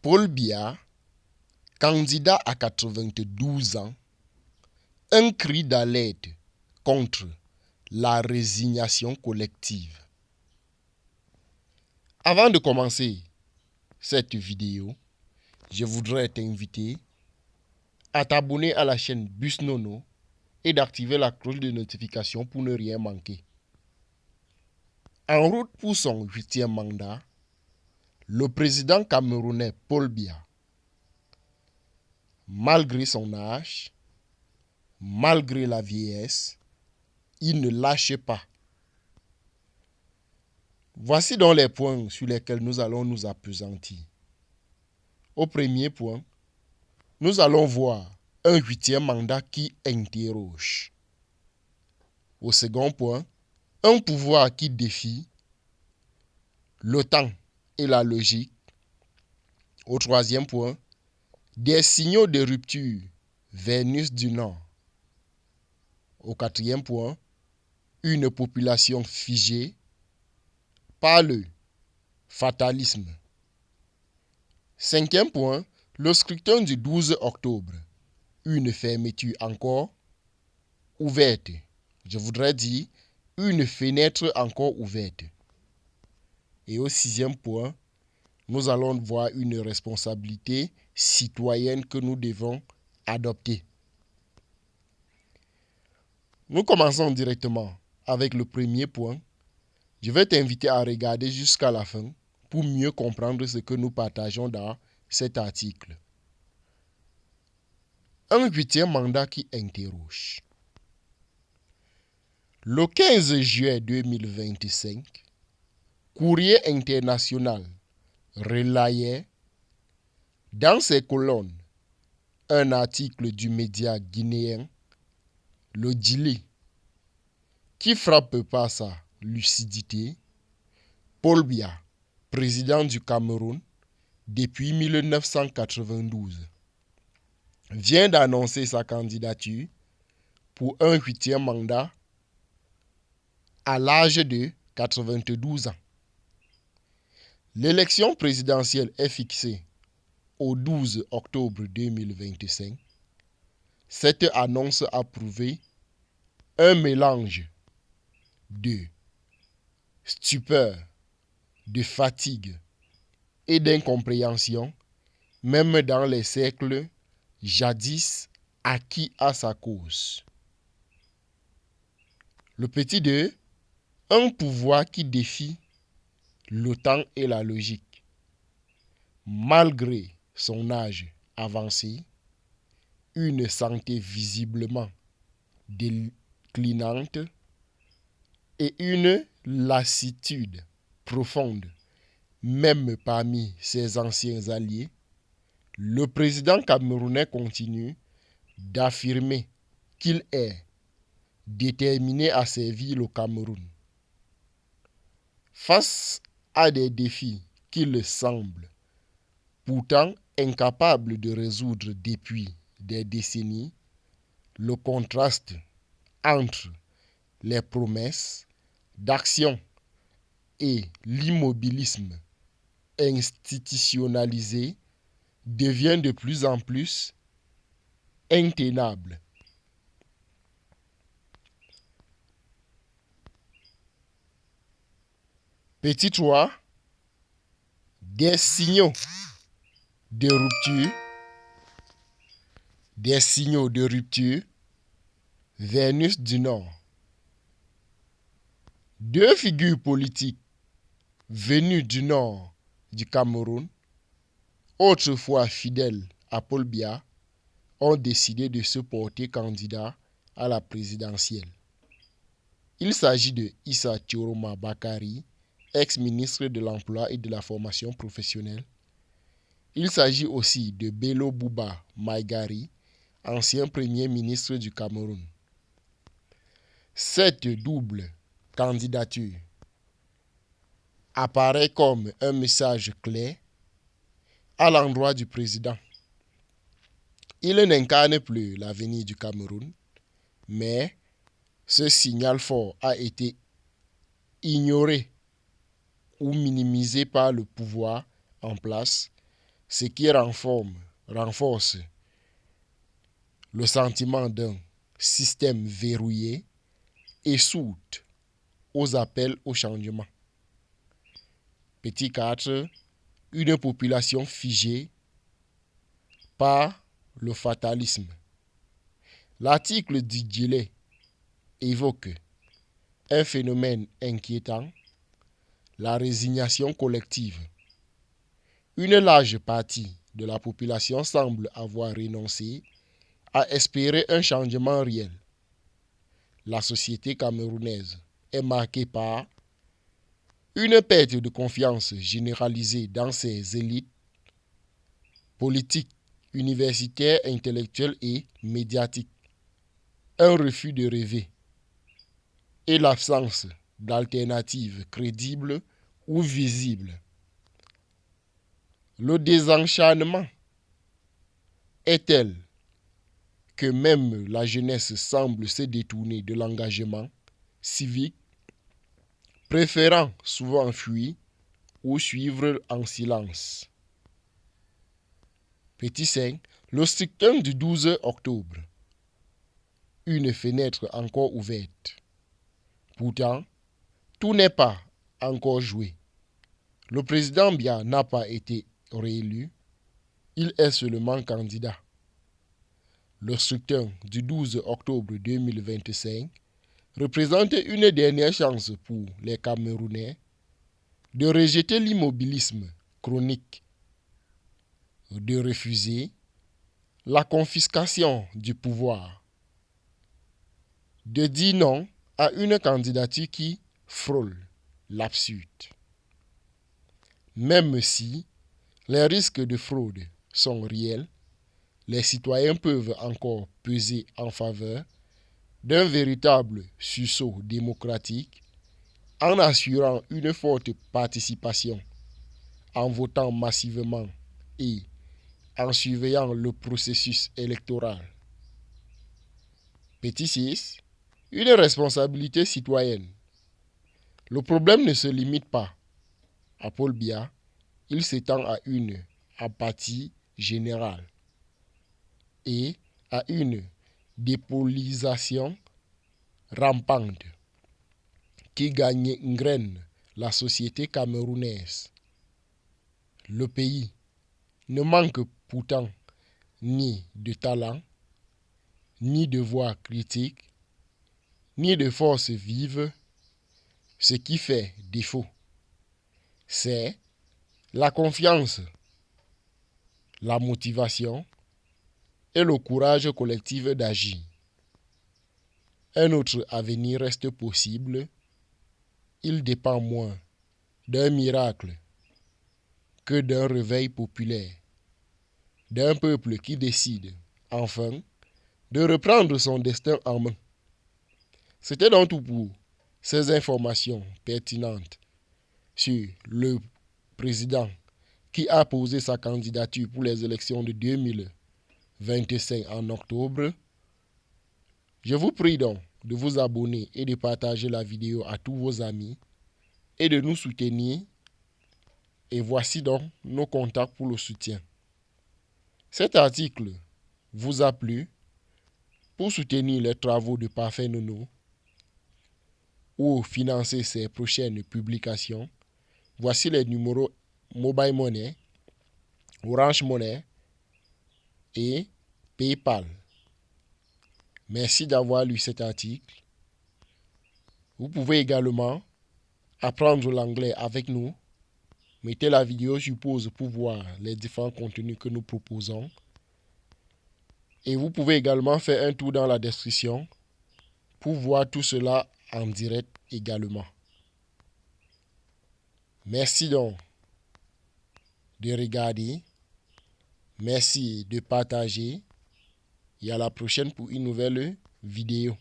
Paul Biya, candidat à 92 ans, un cri d'alerte contre la résignation collective. Avant de commencer cette vidéo, je voudrais t'inviter à t'abonner à la chaîne Busnono et d'activer la cloche de notification pour ne rien manquer. En route pour son 8e mandat, le président camerounais Paul Biya, malgré son âge, malgré la vieillesse, il ne lâche pas. Voici donc les points sur lesquels nous allons nous appesantir. Au premier point, nous allons voir un 8e mandat qui interroge. Au second point, un pouvoir qui défie le temps et la logique. Au troisième point, des signaux de rupture Vénus du Nord. Au quatrième point, une population figée par le fatalisme. Cinquième point, le scrutin du 12 octobre. Une fermeture encore ouverte. Je voudrais dire une fenêtre encore ouverte. Et au sixième point, nous allons voir une responsabilité citoyenne que nous devons adopter. Nous commençons directement avec le premier point. Je vais t'inviter à regarder jusqu'à la fin pour mieux comprendre ce que nous partageons dans cet article. Un 8e mandat qui interroge. Le 15 juillet 2025, Courrier international relayait dans ses colonnes un article du média guinéen, le Djili, qui frappe par sa lucidité. Paul Biya, président du Cameroun depuis 1992, vient d'annoncer sa candidature pour un 8e mandat à l'âge de 92 ans. L'élection présidentielle est fixée au 12 octobre 2025. Cette annonce a prouvé un mélange de stupeur, de fatigue et d'incompréhension, même dans les cercles jadis acquis à sa cause. Le petit 2, un pouvoir qui défie le temps et la logique. Malgré son âge avancé, une santé visiblement déclinante et une lassitude profonde, même parmi ses anciens alliés, le président camerounais continue d'affirmer qu'il est déterminé à servir le Cameroun. Face à des défis qu'il semble pourtant incapable de résoudre depuis des décennies, le contraste entre les promesses d'action et l'immobilisme institutionnalisé devient de plus en plus intenable. Petit 3, des signaux de rupture, Vénus du Nord. Deux figures politiques venues du nord du Cameroun, autrefois fidèles à Paul Biya, ont décidé de se porter candidat à la présidentielle. Il s'agit de Issa Thioroma Bakary, ex-ministre de l'Emploi et de la Formation professionnelle. Il s'agit aussi de Bello Bouba Maïgari, ancien premier ministre du Cameroun. Cette double candidature apparaît comme un message clair à l'endroit du président. Il n'incarne plus l'avenir du Cameroun, mais ce signal fort a été ignoré ou minimisé par le pouvoir en place, ce qui renforce le sentiment d'un système verrouillé et soude aux appels au changement. Petit 4. Une population figée par le fatalisme. L'article du Gillet évoque un phénomène inquiétant, la résignation collective. Une large partie de la population semble avoir renoncé à espérer un changement réel. La société camerounaise est marquée par une perte de confiance généralisée dans ses élites politiques, universitaires, intellectuelles et médiatiques, un refus de rêver et l'absence d'alternatives crédibles ou visibles. Le désenchantement est tel que même la jeunesse semble se détourner de l'engagement civique, préférant souvent fuir ou suivre en silence. Petit 5. Le scrutin du 12 octobre. Une fenêtre encore ouverte. Pourtant, tout n'est pas encore joué. Le président Biya n'a pas été réélu. Il est seulement candidat. Le scrutin du 12 octobre 2025 représente une dernière chance pour les Camerounais de rejeter l'immobilisme chronique, de refuser la confiscation du pouvoir, de dire non à une candidature qui frôle l'absurde. Même si les risques de fraude sont réels, les citoyens peuvent encore peser en faveur d'un véritable sursaut démocratique en assurant une forte participation, en votant massivement et en surveillant le processus électoral. Petit 6. Une responsabilité citoyenne. Le problème ne se limite pas à Paul Biya, il s'étend à une apathie générale et à une dépolitisation rampante qui gangrène la société camerounaise. Le pays ne manque pourtant ni de talent, ni de voix critique, ni de force vive. Ce qui fait défaut, c'est la confiance, la motivation et le courage collectif d'agir. Un autre avenir reste possible. Il dépend moins d'un miracle que d'un réveil populaire, d'un peuple qui décide, enfin, de reprendre son destin en main. C'était donc tout pour ces informations pertinentes sur le président qui a posé sa candidature pour les élections de 2025 en octobre. Je vous prie donc de vous abonner et de partager la vidéo à tous vos amis et de nous soutenir. Et voici donc nos contacts pour le soutien. Cet article vous a plu. Pour soutenir les travaux de Parfait Nono ou financer ses prochaines publications, voici les numéros Mobile Money, Orange Money et PayPal. Merci d'avoir lu cet article. Vous pouvez également apprendre l'anglais avec nous. Mettez la vidéo sur pause pour voir les différents contenus que nous proposons. Et vous pouvez également faire un tour dans la description pour voir tout cela en direct également. Merci donc de regarder. Merci de partager. Et à la prochaine pour une nouvelle vidéo.